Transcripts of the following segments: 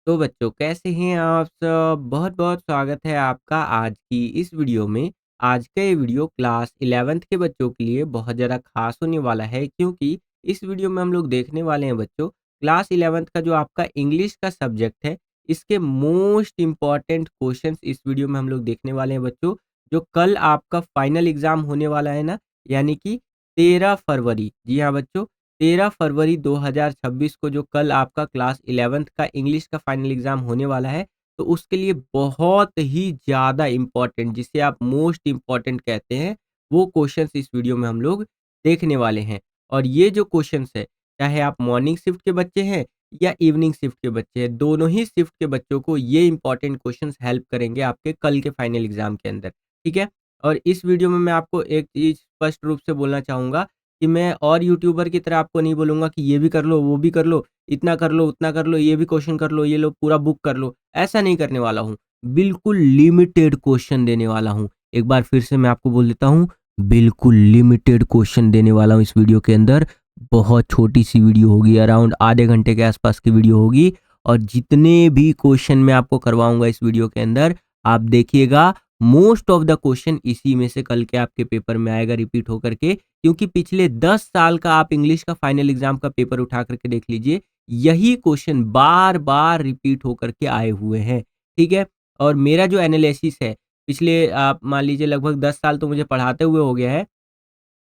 तो बच्चों कैसे हैं आप सब? बहुत-बहुत स्वागत है आपका आज की इस वीडियो में। आज का ये वीडियो क्लास 11th के बच्चों के लिए बहुत ज़्यादा ख़ास होने वाला है क्योंकि इस वीडियो में हम लोग देखने वाले हैं बच्चों क्लास 11th का जो आपका इंग्लिश का सब्जेक्ट है, इसके मोस्ट इम्पोर्टेंट क्वेश्चंस इस वीडियो में हम लोग देखने वाले हैं बच्चों। जो कल आपका फाइनल एग्ज़ाम होने वाला है ना, यानी कि 13 फरवरी। जी हाँ बच्चों, 13 फरवरी 2026 को जो कल आपका क्लास 11th का इंग्लिश का फाइनल एग्जाम होने वाला है, तो उसके लिए बहुत ही ज़्यादा इम्पोर्टेंट जिसे आप मोस्ट इम्पोर्टेंट कहते हैं, वो क्वेश्चंस इस वीडियो में हम लोग देखने वाले हैं। और ये जो क्वेश्चंस है, चाहे आप मॉर्निंग शिफ्ट के बच्चे हैं या इवनिंग शिफ्ट के बच्चे हैं, दोनों ही शिफ्ट के बच्चों को ये इम्पोर्टेंट क्वेश्चंस हेल्प करेंगे आपके कल के फाइनल एग्जाम के अंदर, ठीक है? और इस वीडियो में मैं आपको एक चीज़ स्पष्ट रूप से बोलना चाहूँगा कि मैं और यूट्यूबर की तरह आपको नहीं बोलूँगा कि ये भी कर लो, वो भी कर लो, इतना कर लो, उतना कर लो, ये भी क्वेश्चन कर लो, ये लो पूरा बुक कर लो, ऐसा नहीं करने वाला हूँ। बिल्कुल लिमिटेड क्वेश्चन देने वाला हूँ। एक बार फिर से मैं आपको बोल देता हूँ, बिल्कुल लिमिटेड क्वेश्चन देने वाला हूँ इस वीडियो के अंदर। बहुत छोटी-सी वीडियो होगी, अराउंड आधे घंटे के आसपास की वीडियो होगी और जितने भी क्वेश्चन मैं आपको करवाऊँगा इस वीडियो के अंदर, आप देखिएगा मोस्ट ऑफ द क्वेश्चन इसी में से कल के आपके पेपर में आएगा रिपीट होकर के। क्योंकि पिछले 10 साल का आप इंग्लिश का फाइनल एग्जाम का पेपर उठा करके देख लीजिए, यही क्वेश्चन बार-बार रिपीट होकर के आए हुए हैं, ठीक है? और मेरा जो एनालिसिस है, पिछले आप मान लीजिए लगभग 10 साल तो मुझे पढ़ाते हुए हो गया है।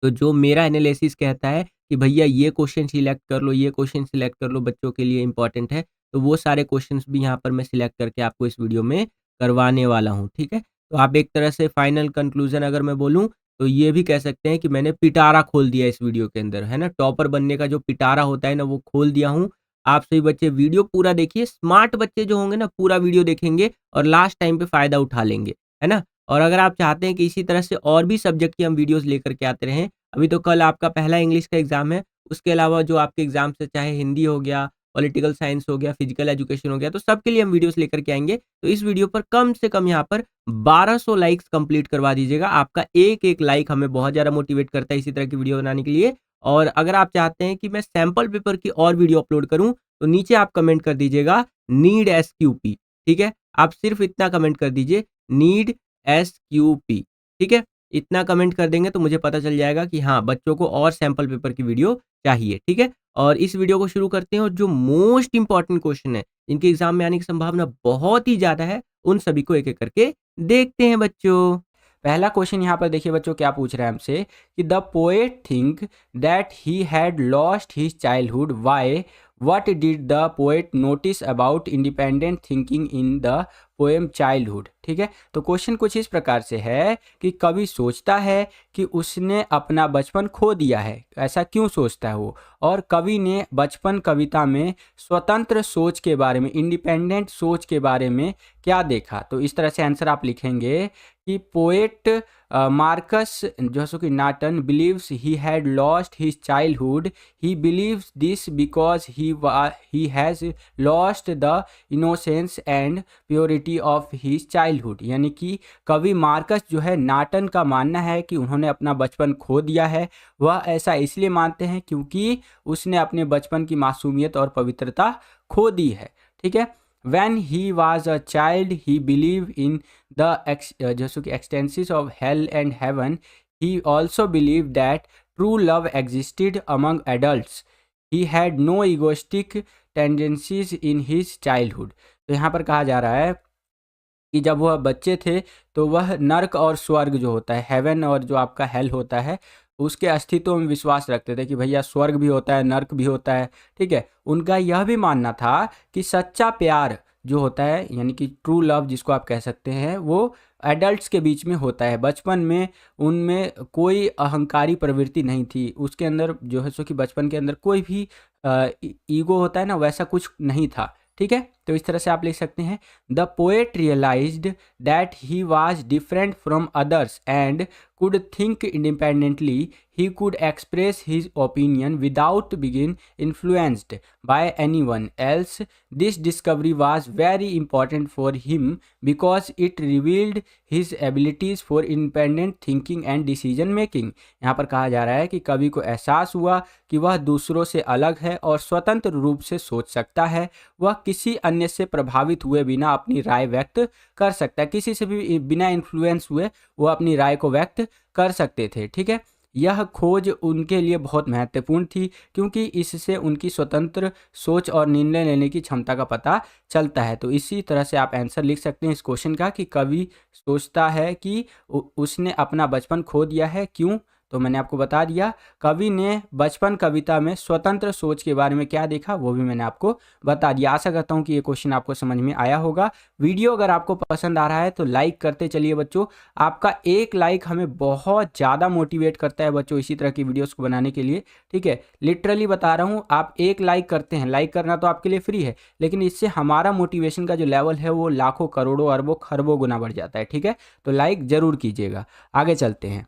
तो जो मेरा एनालिसिस कहता है कि भैया ये क्वेश्चन सिलेक्ट कर लो, ये क्वेश्चन सिलेक्ट कर लो, बच्चों के लिए इम्पोर्टेंट है, तो वो सारे क्वेश्चंस भी यहाँ पर मैं सिलेक्ट करके आपको इस वीडियो में करवाने वाला हूँ, ठीक है? तो आप एक तरह से फाइनल कंक्लूजन अगर मैं बोलूँ, तो ये भी कह सकते हैं कि मैंने पिटारा खोल दिया इस वीडियो के अंदर, है ना? टॉपर बनने का जो पिटारा होता है ना, वो खोल दिया हूँ। आप सभी बच्चे वीडियो पूरा देखिए, स्मार्ट बच्चे जो होंगे ना, पूरा वीडियो देखेंगे और लास्ट टाइम पे फ़ायदा उठा लेंगे, है ना? और अगर आप चाहते हैं कि इसी तरह से और भी सब्जेक्ट की हम वीडियोज़ लेकर के आते रहें, अभी तो कल आपका पहला इंग्लिश का एग्ज़ाम है, उसके अलावा जो आपके एग्ज़ाम्स है, चाहे हिंदी हो गया, पॉलिटिकल साइंस हो गया, फिजिकल एजुकेशन हो गया, तो सबके लिए हम वीडियोज़ लेकर के आएँगे। तो इस वीडियो पर कम से कम यहाँ पर 1200 लाइक्स कंप्लीट करवा दीजिएगा। आपका एक-एक लाइक हमें बहुत ज़्यादा मोटिवेट करता है इसी तरह की वीडियो बनाने के लिए। और अगर आप चाहते हैं कि मैं सैंपल पेपर की और वीडियो अपलोड करूँ, तो नीचे आप कमेंट कर दीजिएगा नीड एसक्यूपी, ठीक है? आप सिर्फ़ इतना कमेंट कर दीजिए नीड एसक्यूपी, ठीक है? इतना कमेंट कर देंगे तो मुझे पता चल जाएगा कि हाँ, बच्चों को और सैंपल पेपर की वीडियो चाहिए, ठीक है? और इस वीडियो को शुरू करते हैं और जो मोस्ट इम्पोर्टेंट क्वेश्चन है, इनके एग्ज़ाम में आने की संभावना बहुत ही ज़्यादा है, उन सभी को एक-एक करके देखते हैं बच्चों। पहला क्वेश्चन यहाँ पर देखिए बच्चों क्या पूछ रहा है हमसे कि the poet think that he had lost his childhood why what did the poet notice about independent thinking in the poem childhood. ठीक है, तो क्वेश्चन कुछ इस प्रकार से है कि कवि सोचता है कि उसने अपना बचपन खो दिया है, ऐसा क्यों सोचता है वो, और कवि ने बचपन कविता में स्वतंत्र सोच के बारे में, इंडिपेंडेंट सोच के बारे में क्या देखा। तो इस तरह से आंसर आप लिखेंगे कि पोएट मार्कस जोसुकी Natten believes he had lost his childhood, he believes this because he has lost the innocence and purity of his childhood. यानी कि कवि मार्कस जो है नाटन का मानना है कि उन्होंने अपना बचपन खो दिया है। वह ऐसा इसलिए मानते हैं क्योंकि उसने अपने बचपन की मासूमियत और पवित्रता खो दी है। ठीक है, when he was a child he believed in the जैसे कि extensions of hell and heaven. He also believed that true love existed among adults. He had no egoistic tendencies in his childhood. तो यहाँ पर कहा जा रहा है कि जब वह बच्चे थे तो वह नर्क और स्वर्ग जो होता है, हेवन और जो आपका हेल होता है, उसके अस्तित्व में विश्वास रखते थे कि भैया स्वर्ग भी होता है, नर्क भी होता है। ठीक है, उनका यह भी मानना था कि सच्चा प्यार जो होता है, यानी कि ट्रू लव जिसको आप कह सकते हैं, वो एडल्ट्स के बीच में होता है। बचपन में उनमें कोई अहंकारी प्रवृत्ति नहीं थी, उसके अंदर जो है सो कि बचपन के अंदर कोई भी ईगो होता है ना, वैसा कुछ नहीं था। ठीक है, तो इस तरह से आप लिख सकते हैं the poet realised that he was different from others and could think independently. He could express his opinion without being influenced by anyone else. This discovery was very important for him because it revealed his abilities for independent thinking and decision making. यहाँ पर कहा जा रहा है कि कवि को एहसास हुआ कि वह दूसरों से अलग है और स्वतंत्र रूप से सोच सकता है। वह किसी अन्य से प्रभावित हुए बिना अपनी राय व्यक्त कर सकता है, किसी से भी बिना इन्फ्लुएंस हुए वो अपनी राय को व्यक्त कर सकते थे। ठीक है, यह खोज उनके लिए बहुत महत्वपूर्ण थी क्योंकि इससे उनकी स्वतंत्र सोच और निर्णय लेने की क्षमता का पता चलता है। तो इसी तरह से आप आंसर लिख सकते हैं इस क्वेश्चन का कि कवि सोचता है कि उसने अपना बचपन खो दिया है, क्यों? तो मैंने आपको बता दिया, कवि ने बचपन कविता में स्वतंत्र सोच के बारे में क्या देखा वो भी मैंने आपको बता दिया। आशा करता हूँ कि ये क्वेश्चन आपको समझ में आया होगा। वीडियो अगर आपको पसंद आ रहा है तो लाइक करते चलिए बच्चों, आपका एक लाइक हमें बहुत ज़्यादा मोटिवेट करता है बच्चों इसी तरह की वीडियोस को बनाने के लिए। ठीक है, लिटरली बता रहा हूँ, आप एक लाइक करते हैं, लाइक करना तो आपके लिए फ्री है, लेकिन इससे हमारा मोटिवेशन का जो लेवल है वो लाखों करोड़ों अरबों खरबों गुना बढ़ जाता है। ठीक है, तो लाइक ज़रूर कीजिएगा। आगे चलते हैं।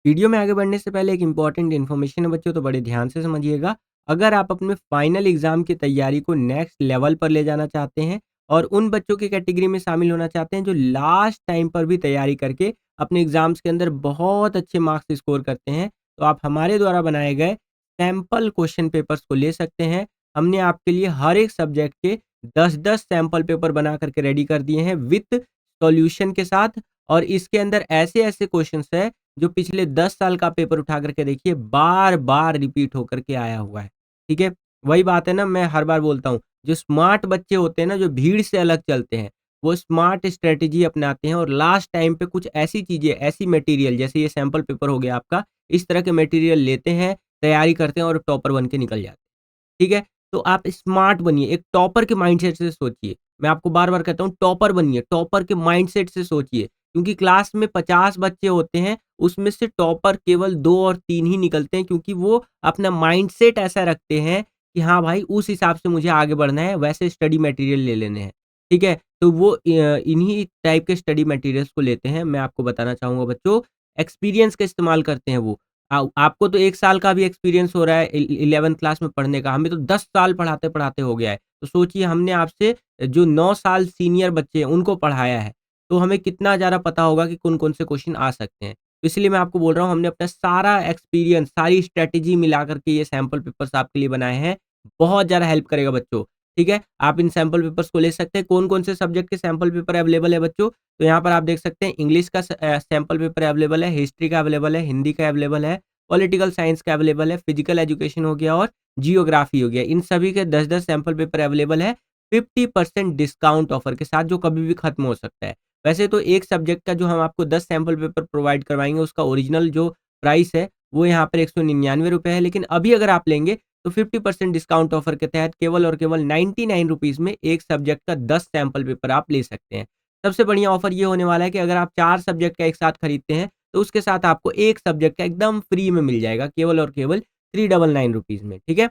वीडियो में आगे बढ़ने से पहले एक इंपॉर्टेंट इन्फॉर्मेशन है बच्चों, तो बड़े ध्यान से समझिएगा। अगर आप अपने फाइनल एग्जाम की तैयारी को नेक्स्ट लेवल पर ले जाना चाहते हैं और उन बच्चों की कैटेगरी में शामिल होना चाहते हैं जो लास्ट टाइम पर भी तैयारी करके अपने एग्जाम्स के अंदर बहुत अच्छे मार्क्स स्कोर करते हैं, तो आप हमारे द्वारा बनाए गए सैम्पल क्वेश्चन पेपर्स को ले सकते हैं। हमने आपके लिए हर एक सब्जेक्ट के 10-10 सैम्पल पेपर बना करके रेडी कर दिए हैं विथ सॉल्यूशन के साथ, और इसके अंदर ऐसे ऐसे क्वेश्चंस है जो पिछले 10 साल का पेपर उठा करके देखिए बार-बार रिपीट होकर के आया हुआ है। ठीक है? वही बात है ना, मैं हर बार बोलता हूँ, जो स्मार्ट बच्चे होते हैं ना, जो भीड़ से अलग चलते हैं, वो स्मार्ट स्ट्रैटेजी अपनाते हैं और लास्ट टाइम पे कुछ ऐसी चीज़ें, ऐसी मटेरियल, जैसे ये सैंपल पेपर हो गया आपका, इस तरह के मटेरियल लेते हैं, तैयारी करते हैं और टॉपर बन के निकल जाते हैं। ठीक है? तो आप स्मार्ट बनिए, एक टॉपर के माइंडसेट से सोचिए। मैं आपको बार-बार कहता हूँ, टॉपर बनिए, टॉपर के माइंडसेट से सोचिए। क्योंकि क्लास में 50 बच्चे होते हैं, उसमें से टॉपर केवल 2 और 3 ही निकलते हैं, क्योंकि वो अपना माइंडसेट ऐसा रखते हैं कि हाँ भाई, उस हिसाब से मुझे आगे बढ़ना है, वैसे स्टडी मटेरियल ले लेने हैं। ठीक है? तो वो इन्हीं टाइप के स्टडी मटेरियल्स को लेते हैं। मैं आपको बताना चाहूँगा बच्चों, एक्सपीरियंस का इस्तेमाल करते हैं वो। आपको तो 1 साल का भी एक्सपीरियंस हो रहा है 11th क्लास में पढ़ने का, हमें तो 10 साल पढ़ाते-पढ़ाते हो गया है। तो सोचिए, हमने आपसे जो 9 साल सीनियर बच्चे हैं उनको पढ़ाया है, तो हमें कितना ज़्यादा पता होगा कि कौन-कौन से क्वेश्चन आ सकते हैं। तो इसलिए मैं आपको बोल रहा हूँ, हमने अपना सारा एक्सपीरियंस, सारी स्ट्रैटेजी मिला कर के ये सैंपल पेपर्स आपके लिए बनाए हैं। बहुत ज़्यादा हेल्प करेगा बच्चों, ठीक है? आप इन सैंपल पेपर्स को ले सकते हैं। कौन-कौन से सब्जेक्ट के सैंपल पेपर अवेलेबल है बच्चों? तो यहाँ पर आप देख सकते हैं, इंग्लिश का सैंपल पेपर अवेलेबल है, हिस्ट्री का अवेलेबल है, हिंदी का अवेलेबल है, पॉलिटिकल साइंस का अवेलेबल है, फिजिकल एजुकेशन हो गया और जियोग्राफी हो गया। इन सभी के 10-10 सैंपल पेपर अवेलेबल है 50% डिस्काउंट ऑफर के साथ, जो कभी भी खत्म हो सकता है। वैसे तो एक सब्जेक्ट का जो हम आपको 10 सैंपल पेपर प्रोवाइड करवाएँगे, उसका ओरिजिनल जो प्राइस है वो यहाँ पर ₹199 है, लेकिन अभी अगर आप लेंगे तो 50% डिस्काउंट ऑफर के तहत केवल और केवल ₹99 में एक सब्जेक्ट का 10 सैंपल पेपर आप ले सकते हैं। सबसे बढ़िया ऑफर ये होने वाला है कि अगर आप 4 सब्जेक्ट का एक साथ खरीदते हैं, तो उसके साथ आपको एक सब्जेक्ट का एकदम फ्री में मिल जाएगा, केवल और केवल ₹399 में, ठीक है?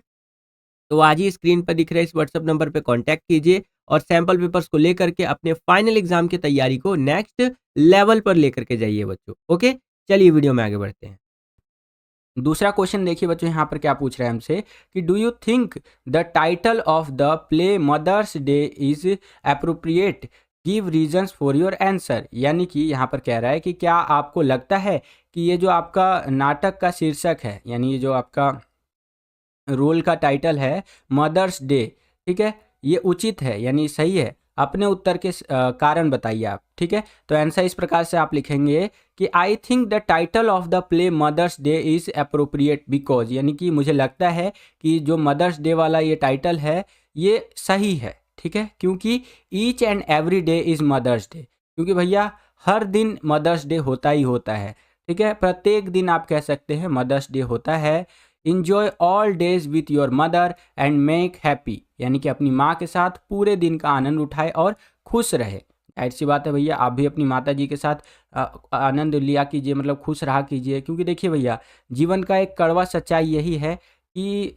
तो आज ही स्क्रीन पर दिख रहे इस व्हाट्सएप नंबर पे कॉन्टैक्ट कीजिए और सैंपल पेपर्स को लेकर के अपने फाइनल एग्जाम की तैयारी को नेक्स्ट लेवल पर लेकर के जाइए बच्चों। ओके, चलिए वीडियो में आगे बढ़ते हैं। दूसरा क्वेश्चन देखिए बच्चों, यहाँ पर क्या पूछ रहा है हमसे कि do you think the title of the play mother's day is appropriate, give reasons for your answer. यानी कि यहाँ पर कह रहा है कि क्या आपको लगता है कि ये जो आपका नाटक का शीर्षक है, यानी ये जो आपका रोल का टाइटल है मदर्स डे, ठीक है, ये उचित है यानी सही है। अपने उत्तर के कारण बताइए आप। ठीक है, तो आंसर इस प्रकार से आप लिखेंगे कि I think the title of the play mother's day is appropriate because, यानी कि मुझे लगता है कि जो मदर्स डे वाला ये टाइटल है ये सही है। ठीक है, क्योंकि each and every day is mother's day, क्योंकि भैया हर दिन मदर्स डे होता ही होता है। ठीक है, प्रत्येक दिन आप कह सकते हैं मदर्स डे होता है। Enjoy all days with your mother and make happy, यानी कि अपनी माँ के साथ पूरे दिन का आनंद उठाए और खुश रहे। ऐसी बात है भैया, आप भी अपनी माता जी के साथ आनंद लिया कीजिए, मतलब खुश रहा कीजिए। क्योंकि देखिए भैया, जीवन का एक कड़वा सच्चाई यही है कि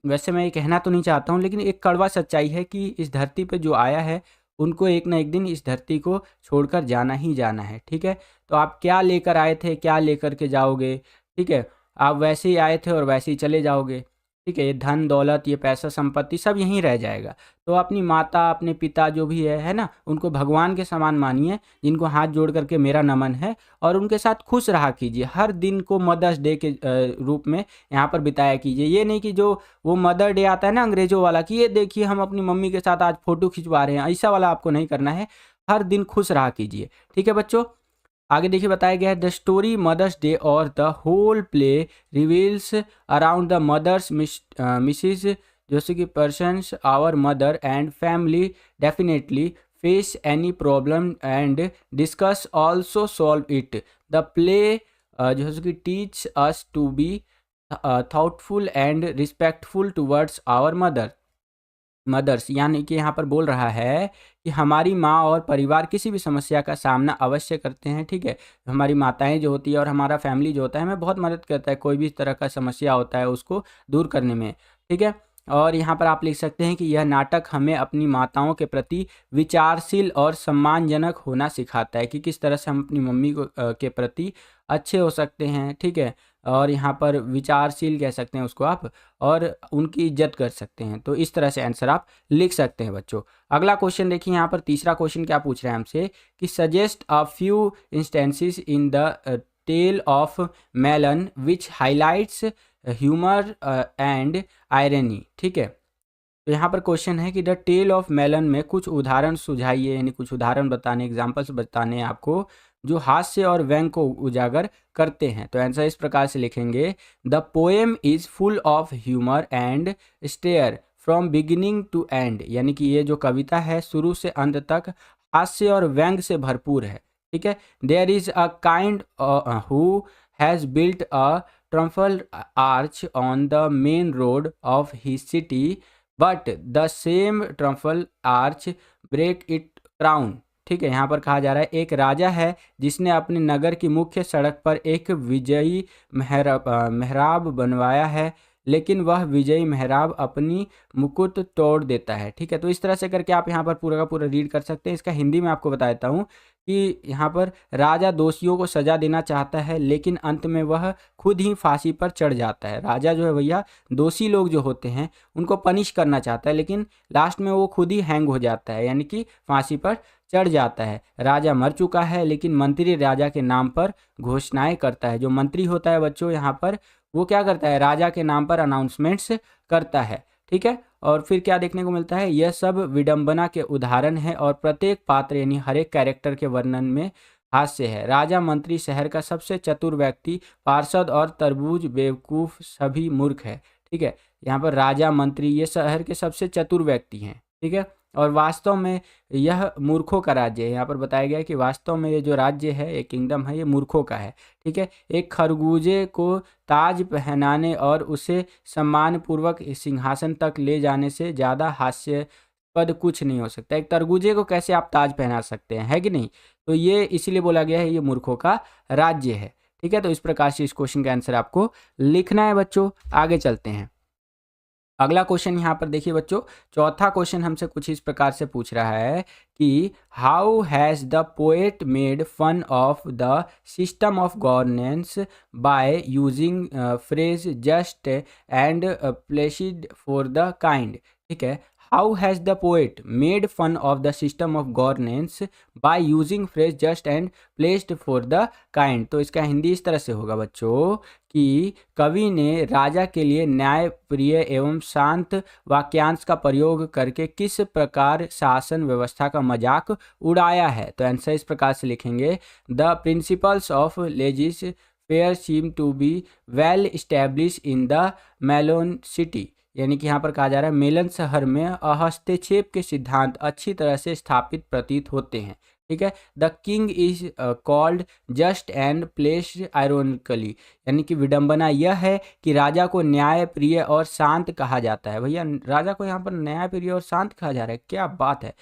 वैसे मैं ये कहना तो नहीं चाहता हूँ, लेकिन एक कड़वा सच्चाई है कि इस धरती पे जो आया है उनको एक ना एक दिन इस धरती को छोड़कर जाना ही जाना है। ठीक है, तो आप क्या लेकर आए थे, क्या लेकर के जाओगे। ठीक है, आप वैसे ही आए थे और वैसे ही चले जाओगे। ठीक है, ये धन दौलत, ये पैसा संपत्ति सब यहीं रह जाएगा। तो अपनी माता, अपने पिता जो भी है ना, उनको भगवान के समान मानिए, जिनको हाथ जोड़ करके मेरा नमन है, और उनके साथ खुश रहा कीजिए। हर दिन को मदर्स डे के रूप में यहाँ पर बिताया कीजिए। ये नहीं कि जो वो मदर डे आता है ना अंग्रेजों वाला, कि ये देखिए हम अपनी मम्मी के साथ आज फोटो खिंचवा रहे हैं, ऐसा वाला आपको नहीं करना है। हर दिन खुश रहा कीजिए। ठीक है बच्चों, आगे देखिए बताया गया है द स्टोरी मदर्स डे और the whole play reveals around the mother's Mrs जैसे कि persons our mother and family definitely face any problem and discuss also solve it. The play जैसे कि teach us to be thoughtful and respectful towards our mothers, यानी कि यहाँ पर बोल रहा है कि हमारी माँ और परिवार किसी भी समस्या का सामना अवश्य करते हैं। ठीक है, हमारी माताएं जो होती है और हमारा फैमिली जो होता है हमें बहुत मदद करता है, कोई भी तरह का समस्या होता है उसको दूर करने में। ठीक है, और यहाँ पर आप लिख सकते हैं कि यह नाटक हमें अपनी माताओं के प्रति विचारशील और सम्मानजनक होना सिखाता है, कि किस तरह से हम अपनी मम्मी को के प्रति अच्छे हो सकते हैं। ठीक है, और यहाँ पर विचारशील कह सकते हैं उसको आप, और उनकी इज्जत कर सकते हैं। तो इस तरह से आंसर आप लिख सकते हैं बच्चों। अगला क्वेश्चन देखिए, यहाँ पर तीसरा क्वेश्चन क्या पूछ रहे हैं हमसे कि suggest a few instances in the tale of melon which highlights humour and irony. ठीक है, तो यहाँ पर क्वेश्चन है कि द टेल ऑफ मेलन में कुछ उदाहरण सुझाइए, यानी कुछ उदाहरण बताने, एग्जाम्पल्स बताने आपको जो हास्य और व्यंग को उजागर करते हैं। तो आंसर इस प्रकार से लिखेंगे, the poem is full of humour and satire from beginning to end, यानी कि ये जो कविता है शुरू से अंत तक हास्य और व्यंग से भरपूर है। ठीक है, there is a king who has built a triumphal arch on the main road of his city but the same triumphal arch break it crown. ठीक है, यहाँ पर कहा जा रहा है एक राजा है जिसने अपने नगर की मुख्य सड़क पर एक विजयी मेहराब बनवाया है, लेकिन वह विजयी मेहराब अपनी मुकुट तोड़ देता है। ठीक है, तो इस तरह से करके आप यहाँ पर पूरा का पूरा रीड कर सकते हैं। इसका हिंदी में आपको बता देता हूँ कि यहाँ पर राजा दोषियों को सजा देना चाहता है, लेकिन अंत में वह खुद ही फांसी पर चढ़ जाता है। राजा जो है भैया दोषी लोग जो होते हैं उनको पनिश करना चाहता है, लेकिन लास्ट में वो खुद ही हैंग हो जाता है, यानी कि फांसी पर चढ़ जाता है। राजा मर चुका है, लेकिन मंत्री राजा के नाम पर घोषणाएं करता है। जो मंत्री होता है बच्चों यहाँ पर, वो क्या करता है, राजा के नाम पर अनाउंसमेंट्स करता है। ठीक है, और फिर क्या देखने को मिलता है, यह सब विडंबना के उदाहरण है और प्रत्येक पात्र यानी हर एक कैरेक्टर के वर्णन में हास्य है। राजा, मंत्री, शहर का सबसे चतुर व्यक्ति, पार्षद और तरबूज बेवकूफ सभी मूर्ख है। ठीक है, यहाँ पर राजा, मंत्री ये शहर के सबसे चतुर व्यक्ति हैं। ठीक है, और वास्तव में यह मूर्खों का राज्य है। यहाँ पर बताया गया है कि वास्तव में ये जो राज्य है, ये किंगडम है, ये मूर्खों का है। ठीक है, एक खरबूजे को ताज पहनाने और उसे सम्मानपूर्वक सिंहासन तक ले जाने से ज़्यादा हास्यास्पद कुछ नहीं हो सकता। एक तरबूजे को कैसे आप ताज पहना सकते हैं, है कि नहीं? तो ये इसीलिए बोला गया है ये मूर्खों का राज्य है। ठीक है, तो इस प्रकार से इस क्वेश्चन का आंसर आपको लिखना है बच्चों। आगे चलते हैं, अगला क्वेश्चन यहाँ पर देखिए बच्चों, चौथा क्वेश्चन हमसे कुछ इस प्रकार से पूछ रहा है कि how has the poet made fun of the system of governance by using phrase just and placid for the kind. ठीक है, how has the poet made fun of the system of governance by using phrase just and placed for the kind. तो इसका हिंदी इस तरह से होगा बच्चों कि कवि ने राजा के लिए न्याय प्रिय एवं शांत वाक्यांश का प्रयोग करके किस प्रकार शासन व्यवस्था का मजाक उड़ाया है। तो आंसर इस प्रकार से लिखेंगे, the principles of laissez faire seem to be well establish in the melon city, यानी कि यहाँ पर कहा जा रहा है मेलन शहर में हस्तक्षेप के सिद्धांत अच्छी तरह से स्थापित प्रतीत होते हैं। ठीक है, the king is called just and placed ironically, यानी कि विडंबना यह है कि राजा को न्याय प्रिय और शांत कहा जाता है। भैया राजा को यहाँ पर न्याय प्रिय और शांत कहा जा रहा है, क्या बात है।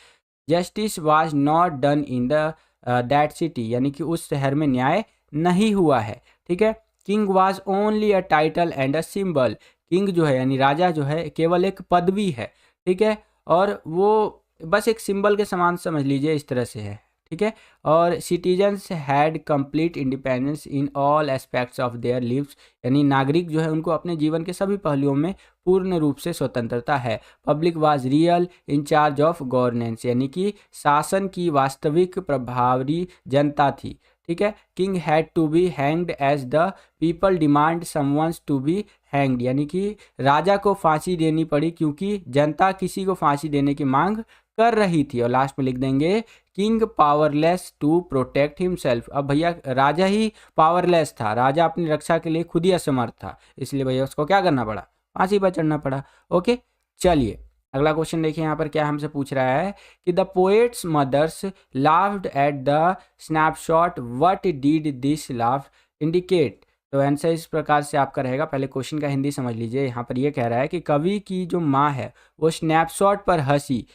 Justice was not done in the that city, यानी कि उस शहर में न्याय नहीं हुआ है। ठीक है, king was only a title and a symbol, king जो है यानी राजा जो है केवल एक पदवी है। ठीक है, और वो बस एक सिंबल के समान समझ लीजिए, इस तरह से है। ठीक है। और citizens had complete independence in all aspects of their lives, यानी नागरिक जो है उनको अपने जीवन के सभी पहलुओं में पूर्ण रूप से स्वतंत्रता है। Public was real in charge of governance, यानी कि शासन की वास्तविक प्रभावी जनता थी। ठीक है। King had to be hanged as the people demand someone to be hanged, यानी कि राजा को फांसी देनी पड़ी क्योंकि जनता किसी को फांसी देने की मांग कर रही थी। और लास्ट में लिख देंगे king powerless to protect himself. अब भैया राजा ही पावरलेस था, राजा अपनी रक्षा के लिए खुद ही असमर्थ था, इसलिए भैया उसको क्या करना पड़ा, फांसी पर चढ़ना पड़ा। ओके, चलिए अगला क्वेश्चन देखिए यहाँ पर क्या हमसे पूछ रहा है कि the poet's mothers laughed at the snapshot, what did this laugh indicate. तो आंसर इस प्रकार से आपका रहेगा, पहले क्वेश्चन का हिंदी समझ लीजिए। यहाँ पर ये कह रहा है कि कवि की जो माँ है वो स्नैपशॉट पर हंसी,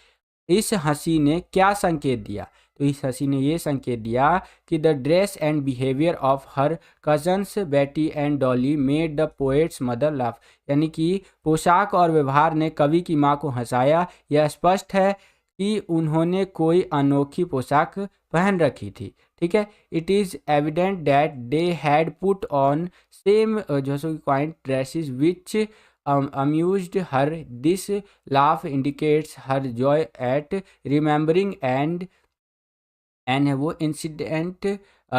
इस हंसी ने क्या संकेत दिया। तो इस हंसी ने ये संकेत दिया कि the dress and behaviour of her cousins Betty and Dolly made the poet's mother laugh, यानी कि पोशाक और व्यवहार ने कवि की माँ को हंसाया। यह स्पष्ट है कि उन्होंने कोई अनोखी पोशाक पहन रखी थी। ठीक है। It is evident that they had put on same जो so quaint dresses which amused her. This laugh indicates her joy at remembering and वो incident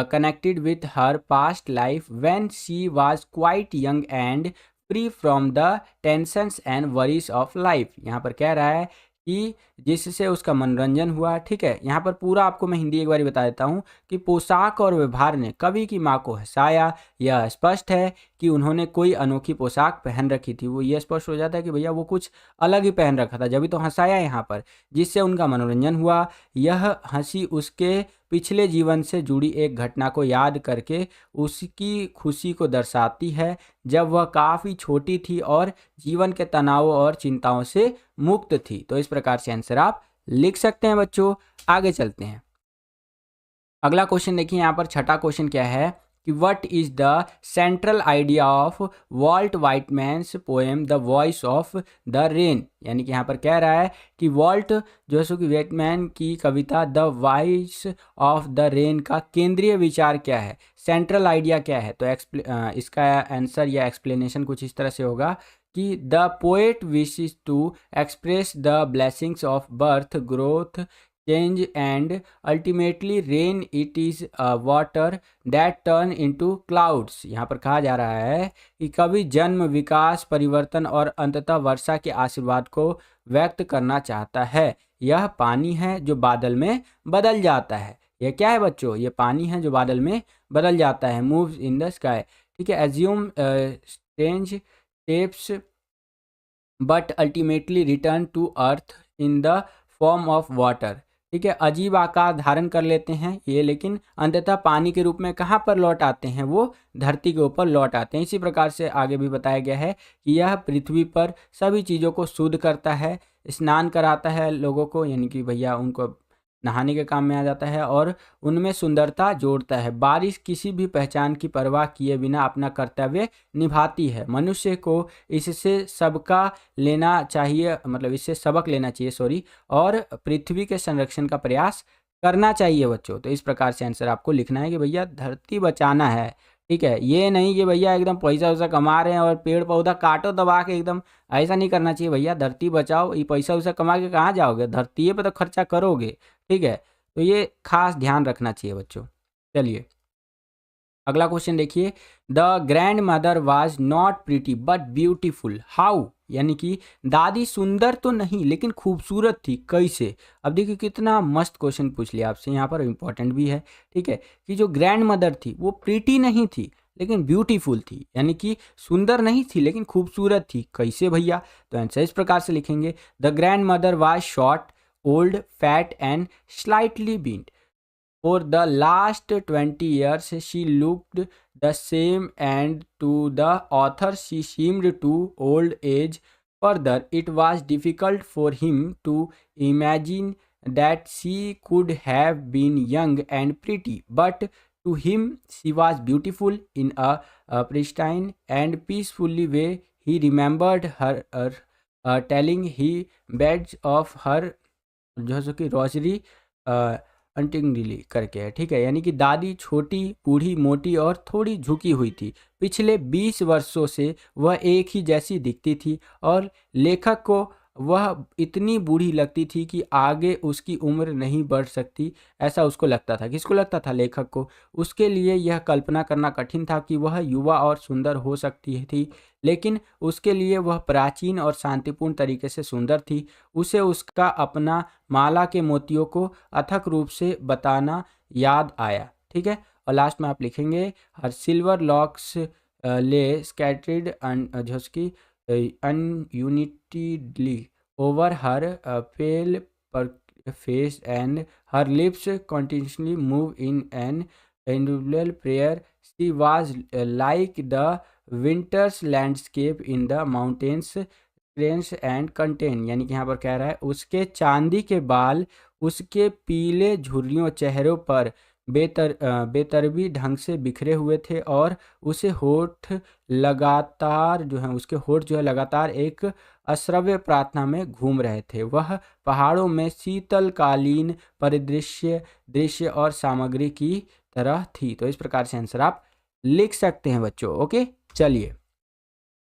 connected with her past life when she was quite young and free from the tensions and worries of life। यहाँ पर कह रहा है कि जिससे उसका मनोरंजन हुआ। ठीक है। यहाँ पर पूरा आपको मैं हिंदी एक बार बता देता हूँ कि पोशाक और व्यवहार ने कवि की माँ को हंसाया। यह स्पष्ट है कि उन्होंने कोई अनोखी पोशाक पहन रखी थी। वो ये स्पष्ट हो जाता है कि भैया वो कुछ अलग ही पहन रखा था, जब भी तो हंसाया यहाँ पर, जिससे उनका मनोरंजन हुआ। यह हंसी उसके पिछले जीवन से जुड़ी एक घटना को याद करके उसकी खुशी को दर्शाती है, जब वह काफ़ी छोटी थी और जीवन के तनावों और चिंताओं से मुक्त थी। तो इस प्रकार से आंसर आप लिख सकते हैं बच्चों। आगे चलते हैं, अगला क्वेश्चन देखिए। यहाँ पर छठा क्वेश्चन क्या है कि what is the central idea of Walt Whitman's poem the voice of the rain, यानी कि यहाँ पर कह रहा है कि वॉल्ट जो है सो कि वाइटमैन की कविता the voice of the rain का केंद्रीय विचार क्या है, सेंट्रल आइडिया क्या है। तो इसका आंसर या एक्सप्लेनेशन कुछ इस तरह से होगा कि the poet wishes to express the blessings of birth, growth, change and ultimately rain. It is water that turn into clouds। यहाँ पर कहा जा रहा है कि कवि जन्म, विकास, परिवर्तन और अंततः वर्षा के आशीर्वाद को व्यक्त करना चाहता है। यह पानी है जो बादल में बदल जाता है। यह क्या है बच्चों, ये पानी है जो बादल में बदल जाता है। Moves in the sky. ठीक है। Assume strange shapes but ultimately return to earth in the form of water. ठीक है। अजीब आकार धारण कर लेते हैं ये, लेकिन अंततः पानी के रूप में कहाँ पर लौट आते हैं, वो धरती के ऊपर लौट आते हैं। इसी प्रकार से आगे भी बताया गया है कि यह पृथ्वी पर सभी चीज़ों को शुद्ध करता है, स्नान कराता है लोगों को, यानी कि भैया उनको नहाने के काम में आ जाता है और उनमें सुंदरता जोड़ता है। बारिश किसी भी पहचान की परवाह किए बिना अपना कर्तव्य निभाती है। मनुष्य को इससे सबका लेना चाहिए, मतलब इससे सबक लेना चाहिए सॉरी, और पृथ्वी के संरक्षण का प्रयास करना चाहिए बच्चों। तो इस प्रकार से आंसर आपको लिखना है कि भैया धरती बचाना है। ठीक है। ये नहीं कि भैया एकदम पैसा वैसा कमा रहे हैं और पेड़ पौधा काटो दबा के, एकदम ऐसा नहीं करना चाहिए भैया। धरती बचाओ, ये पैसा वैसा कमा के कहाँ जाओगे, धरती पे तो खर्चा करोगे। ठीक है। तो ये खास ध्यान रखना चाहिए बच्चों। चलिए अगला क्वेश्चन देखिए। The grand mother was not pretty but beautiful how, यानी कि दादी सुंदर तो नहीं लेकिन खूबसूरत थी, कैसे। अब देखिए कितना मस्त क्वेश्चन पूछ लिया आपसे, यहाँ पर इम्पोर्टेंट भी है। ठीक है। कि जो ग्रैंड मदर थी वो प्रीटी नहीं थी लेकिन ब्यूटीफुल थी, यानी कि सुंदर नहीं थी लेकिन खूबसूरत थी, कैसे भैया। तो आंसर इस प्रकार से लिखेंगे, the grand mother was short, old, fat and slightly bent. For the last 20 years she looked the same, and to the author she seemed to old age. Further, it was difficult for him to imagine that she could have been young and pretty, but to him she was beautiful in a pristine and peaceful way. He remembered her telling he beds of her जो है सो कि rosary अंटिंगली करके है, ठीक है। यानी कि दादी छोटी, बूढ़ी, मोटी और थोड़ी झुकी हुई थी। पिछले 20 वर्षों से वह एक ही जैसी दिखती थी और लेखक को वह इतनी बूढ़ी लगती थी कि आगे उसकी उम्र नहीं बढ़ सकती, ऐसा उसको लगता था। किसको लगता था? लेखक को। उसके लिए यह कल्पना करना कठिन था कि वह युवा और सुंदर हो सकती थी, लेकिन उसके लिए वह प्राचीन और शांतिपूर्ण तरीके से सुंदर थी। उसे उसका अपना माला के मोतियों को अथक रूप से बताना याद आया, ठीक है। और लास्ट में आप लिखेंगे हर सिल्वर लॉक्स ले scattered झुसकी ununitedly over her pale face, and her lips continuously move in an individual prayer. She was like the winter's landscape in the mountains, cranes and content. यानी कि यहाँ पर कह रहा है उसके चांदी के बाल उसके पीले झुर्रियों चेहरों पर बेतरबी ढंग से बिखरे हुए थे, और उसे होठ लगातार जो है उसके होठ जो है लगातार एक अश्रव्य प्रार्थना में घूम रहे थे। वह पहाड़ों में शीतलकालीन परिदृश्य दृश्य और सामग्री की तरह थी। तो इस प्रकार से आंसर आप लिख सकते हैं बच्चों। ओके, चलिए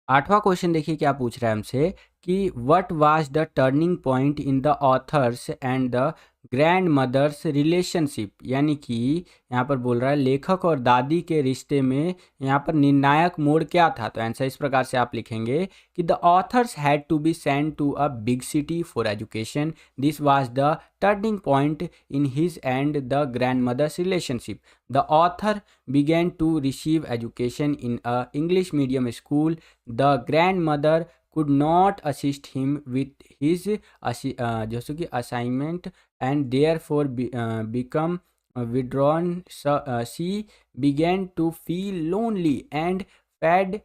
8वां क्वेश्चन देखिए क्या पूछ रहा है हमसे कि what was the turning point in the author's and the grandmother's relationship. यानी कि यहाँ पर बोल रहा है लेखक और दादी के रिश्ते में यहाँ पर निर्णायक मोड़ क्या था। तो आंसर इस प्रकार से आप लिखेंगे कि the authors had to be sent to a big city for education. This was the turning point in his and the grandmother's relationship. The author began to receive education in a English medium school. The grandmother could not assist him with his जैसे कि assignment and therefore become withdrawn. So, she began to feel lonely and fed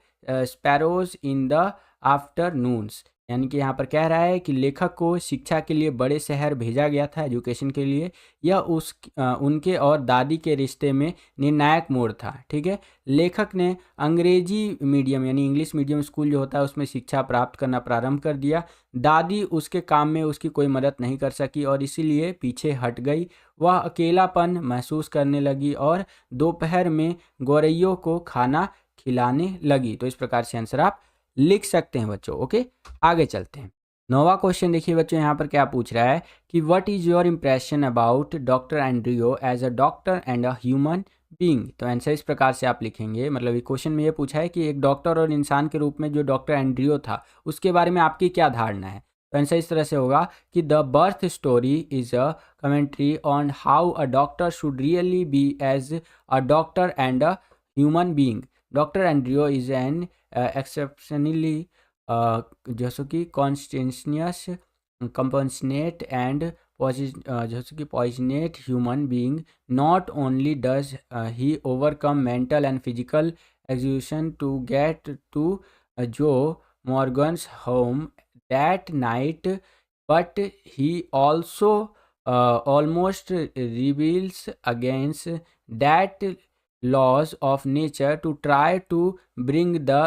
sparrows in the afternoons. यानी कि यहाँ पर कह रहा है कि लेखक को शिक्षा के लिए बड़े शहर भेजा गया था, एजुकेशन के लिए। यह उनके और दादी के रिश्ते में निर्णायक मोड़ था, ठीक है। लेखक ने अंग्रेजी मीडियम यानी इंग्लिश मीडियम स्कूल जो होता है उसमें शिक्षा प्राप्त करना प्रारंभ कर दिया। दादी उसके काम में उसकी कोई मदद नहीं कर सकी और इसीलिए पीछे हट गई। वह अकेलापन महसूस करने लगी और दोपहर में गौरैयों को खाना खिलाने लगी। तो इस प्रकार से आंसर आप लिख सकते हैं बच्चों। ओके, आगे चलते हैं। 9वां क्वेश्चन देखिए बच्चों यहाँ पर क्या पूछ रहा है कि what is your impression about doctor Andrew as a doctor and a human being. तो आंसर इस प्रकार से आप लिखेंगे, मतलब ये क्वेश्चन में ये पूछा है कि एक डॉक्टर और इंसान के रूप में जो डॉक्टर एंड्रियो था उसके बारे में आपकी क्या धारणा है। तो आंसर इस तरह से होगा कि the birth story is a commentary on how a doctor should really be as a doctor and a human being. Doctor Andrew is an exceptionally जैसे कि conscientious, compassionate and जैसे कि passionate human being. Not only does he overcome mental and physical exhaustion to get to Joe Morgan's home that night, but he also almost rebels against that laws of nature to try to bring the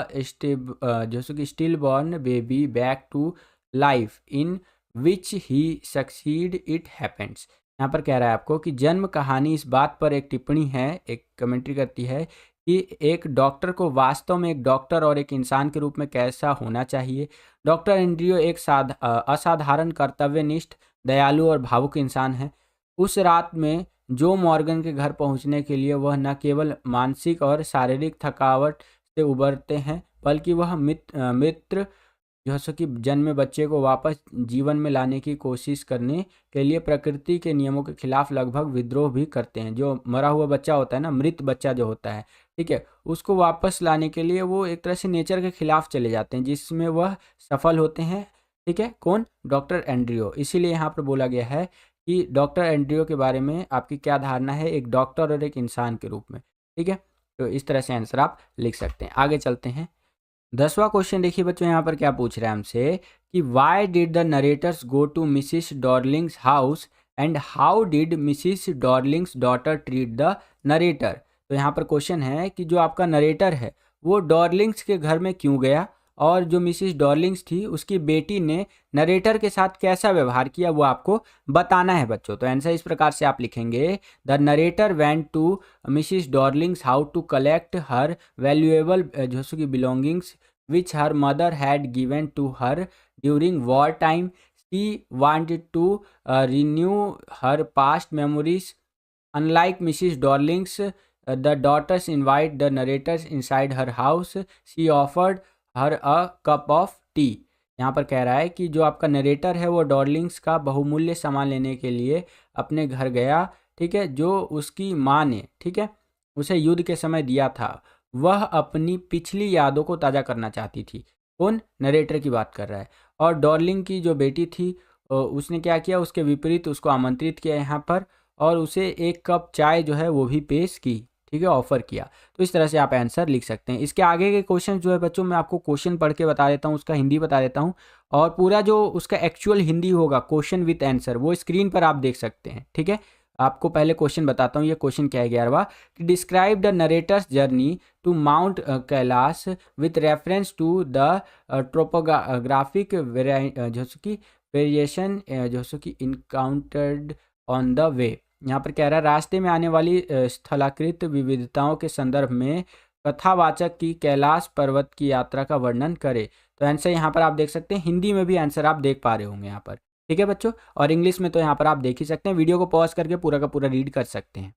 जैसे कि still born baby back to life, in which he succeed it happens. यहाँ पर कह रहा है आपको कि जन्म कहानी इस बात पर एक टिप्पणी है, एक कमेंट्री करती है कि एक डॉक्टर को वास्तव में एक डॉक्टर और एक इंसान के रूप में कैसा होना चाहिए। डॉक्टर एंड्रियो एक असाधारण कर्तव्यनिष्ठ, दयालु और भावुक इंसान है। उस रात में जो मॉर्गन के घर पहुंचने के लिए वह न केवल मानसिक और शारीरिक थकावट से उबरते हैं, बल्कि वह मित्र जैसे कि जन्मे बच्चे को वापस जीवन में लाने की कोशिश करने के लिए प्रकृति के नियमों के खिलाफ लगभग विद्रोह भी करते हैं। जो मरा हुआ बच्चा होता है ना, मृत बच्चा जो होता है, ठीक है, उसको वापस लाने के लिए वो एक तरह से नेचर के खिलाफ चले जाते हैं, जिसमें वह सफल होते हैं। ठीक है, कौन? डॉक्टर एंड्रियो। इसीलिए यहाँ पर बोला गया है कि डॉक्टर एंड्रियो के बारे में आपकी क्या धारणा है एक डॉक्टर और एक इंसान के रूप में। ठीक है, तो इस तरह से आंसर आप लिख सकते हैं। आगे चलते हैं। 10वां क्वेश्चन देखिए बच्चों, यहाँ पर क्या पूछ रहा है हमसे कि why did the narrators go to Mrs Darling's house and how did Mrs Darling's daughter treat the narrator. तो यहाँ पर क्वेश्चन है कि जो आपका नरेटर है वो डॉर्लिंग्स के घर में क्यों गया और जो मिसिस डॉर्लिंग्स थी उसकी बेटी ने नरेटर के साथ कैसा व्यवहार किया वो आपको बताना है बच्चों। तो आंसर इस प्रकार से आप लिखेंगे, the narrator went to Mrs Darling's how to collect her valuable जो कि belongings which her mother had given to her during wartime. She wanted to renew her past memories. Unlike Mrs. Darling's, the daughters invite the narrators inside her house. She offered her a cup of tea. यहाँ पर कह रहा है कि जो आपका narrator है वो डॉर्लिंग्स का बहुमूल्य सामान लेने के लिए अपने घर गया, ठीक है, जो उसकी माँ ने, ठीक है, उसे युद्ध के समय दिया था। वह अपनी पिछली यादों को ताज़ा करना चाहती थी। कौन? नरेटर की बात कर रहा है। और डॉर्लिंग की जो बेटी थी उसने क्या किया, उसके विपरीत उसको आमंत्रित किया यहाँ पर, और उसे एक कप चाय जो है वो भी पेश की, ठीक है, ऑफर किया। तो इस तरह से आप आंसर लिख सकते हैं। इसके आगे के क्वेश्चन जो है बच्चों, मैं आपको क्वेश्चन पढ़ के बता देता हूँ, उसका हिंदी बता देता हूँ, और पूरा जो उसका एक्चुअल हिंदी होगा क्वेश्चन विद आंसर वो स्क्रीन पर आप देख सकते हैं, ठीक है। आपको पहले क्वेश्चन बताता हूँ। ये क्वेश्चन क्या है 11वां, कि describe the narrator's journey to Mount Kailash with reference to the topographic जो कि वेरिएशन जो कि इनकाउंटर्ड ऑन द वे। यहाँ पर कह रहा है रास्ते में आने वाली स्थलाकृत विविधताओं के संदर्भ में कथावाचक की कैलाश पर्वत की यात्रा का वर्णन करे। तो आंसर यहाँ पर आप देख सकते हैं, हिंदी में भी आंसर आप देख पा रहे होंगे यहाँ पर, ठीक है बच्चों, और इंग्लिश में तो यहाँ पर आप देख ही सकते हैं। वीडियो को पॉज करके पूरा का पूरा रीड कर सकते हैं।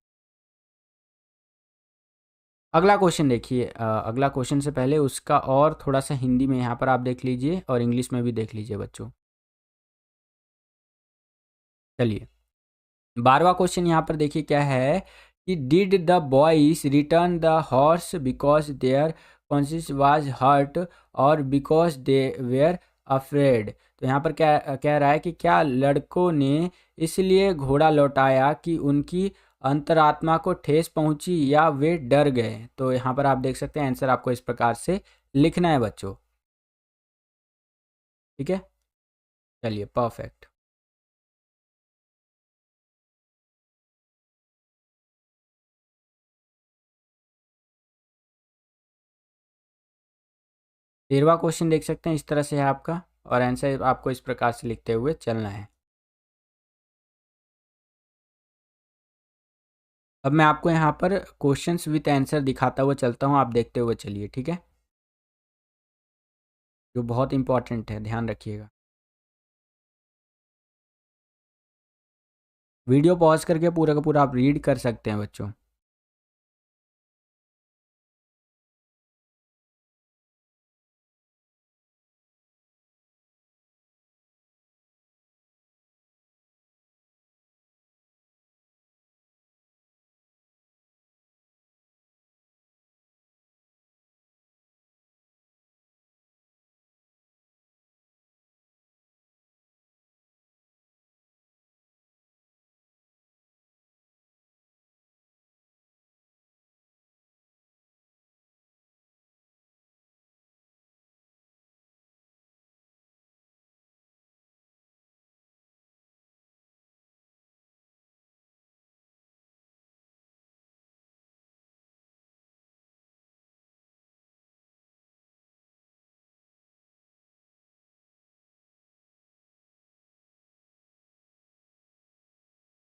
अगला क्वेश्चन देखिए, अगला क्वेश्चन से पहले उसका और थोड़ा सा हिंदी में यहाँ पर आप देख लीजिए और इंग्लिश में भी देख लीजिए बच्चों। चलिए 12वां क्वेश्चन यहाँ पर देखिए क्या है, कि did the boys return the horse because their conscious was hurt और बिकॉज दे वेयर अफ्रेड। तो यहाँ पर क्या कह रहा है कि क्या लड़कों ने इसलिए घोड़ा लौटाया कि उनकी अंतरात्मा को ठेस पहुंची या वे डर गए। तो यहाँ पर आप देख सकते हैं आंसर आपको इस प्रकार से लिखना है बच्चों, ठीक है। चलिए परफेक्ट। 13वां क्वेश्चन देख सकते हैं, इस तरह से है आपका, और आंसर आपको इस प्रकार से लिखते हुए चलना है। अब मैं आपको यहाँ पर क्वेश्चंस विद आंसर दिखाता हुआ चलता हूँ, आप देखते हुए चलिए, ठीक है, जो बहुत इंपॉर्टेंट है, ध्यान रखिएगा। वीडियो पॉज करके पूरा का पूरा आप रीड कर सकते हैं बच्चों।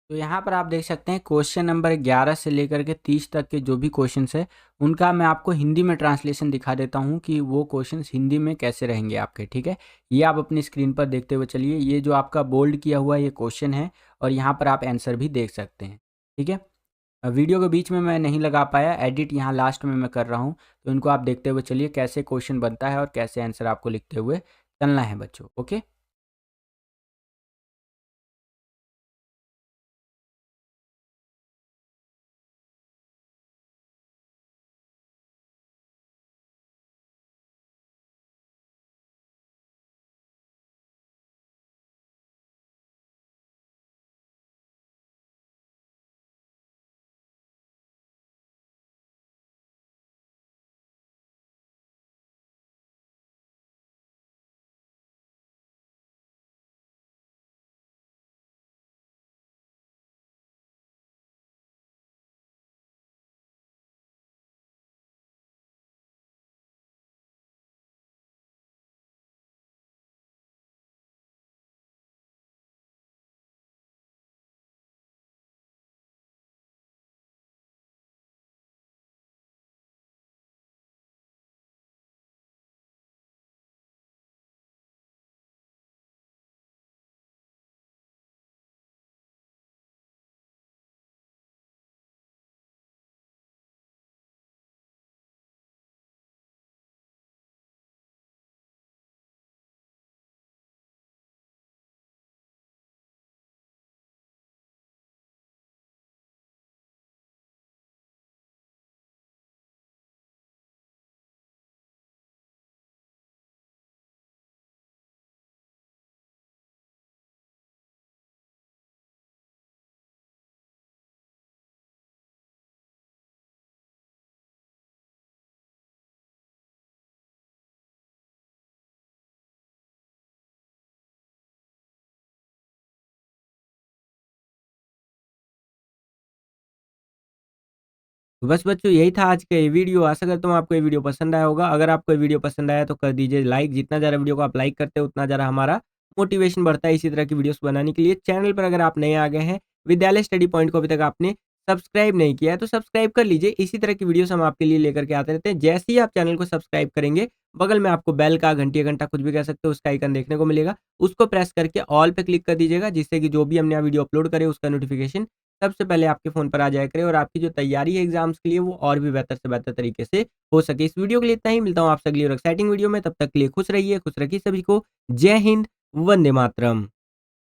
तो यहाँ पर आप देख सकते हैं क्वेश्चन नंबर 11 से लेकर के 30 तक के जो भी क्वेश्चंस है उनका मैं आपको हिंदी में ट्रांसलेशन दिखा देता हूँ कि वो क्वेश्चंस हिंदी में कैसे रहेंगे आपके, ठीक है। ये आप अपनी स्क्रीन पर देखते हुए चलिए। ये जो आपका बोल्ड किया हुआ ये क्वेश्चन है, और यहाँ पर आप आंसर भी देख सकते हैं, ठीक है। वीडियो के बीच में मैं नहीं लगा पाया, एडिट यहाँ लास्ट में मैं कर रहा हूँ, तो इनको आप देखते हुए चलिए कैसे क्वेश्चन बनता है और कैसे आंसर आपको लिखते हुए चलना है बच्चों, ओके। तो बस बच्चों यही था आज का ये वीडियो। आशा करता हूँ आपको ये वीडियो पसंद आया होगा। अगर आपको ये वीडियो पसंद आया तो कर दीजिए लाइक। जितना ज़्यादा वीडियो को आप लाइक करते हो उतना ज़्यादा हमारा मोटिवेशन बढ़ता है इसी तरह की वीडियोस बनाने के लिए। चैनल पर अगर आप नए आ गए हैं, विद्यालय स्टडी पॉइंट को अभी तक आपने सब्सक्राइब नहीं किया है तो सब्सक्राइब कर लीजिए। इसी तरह की वीडियोस हम आपके लिए लेकर के आते रहते हैं। जैसे ही आप चैनल को सब्सक्राइब करेंगे, बगल में आपको बेल का, घंटी या घंटा कुछ भी कह सकते हो, उसका आइकन देखने को मिलेगा। उसको प्रेस करके ऑल पे क्लिक कर दीजिएगा, जिससे कि जो भी हमने यहाँ वीडियो अपलोड करे उसका नोटिफिकेशन सबसे पहले आपके फ़ोन पर आ जाया करे और आपकी जो तैयारी है एग्ज़ाम्स के लिए वो और भी बेहतर से बेहतर तरीके से हो सके। इस वीडियो के लिए इतना ही। मिलता हूँ आपसे अगली और एक्साइटिंग वीडियो में। तब तक के लिए खुश रहिए, खुश रखिए सभी को। जय हिंद, वंदे मातरम।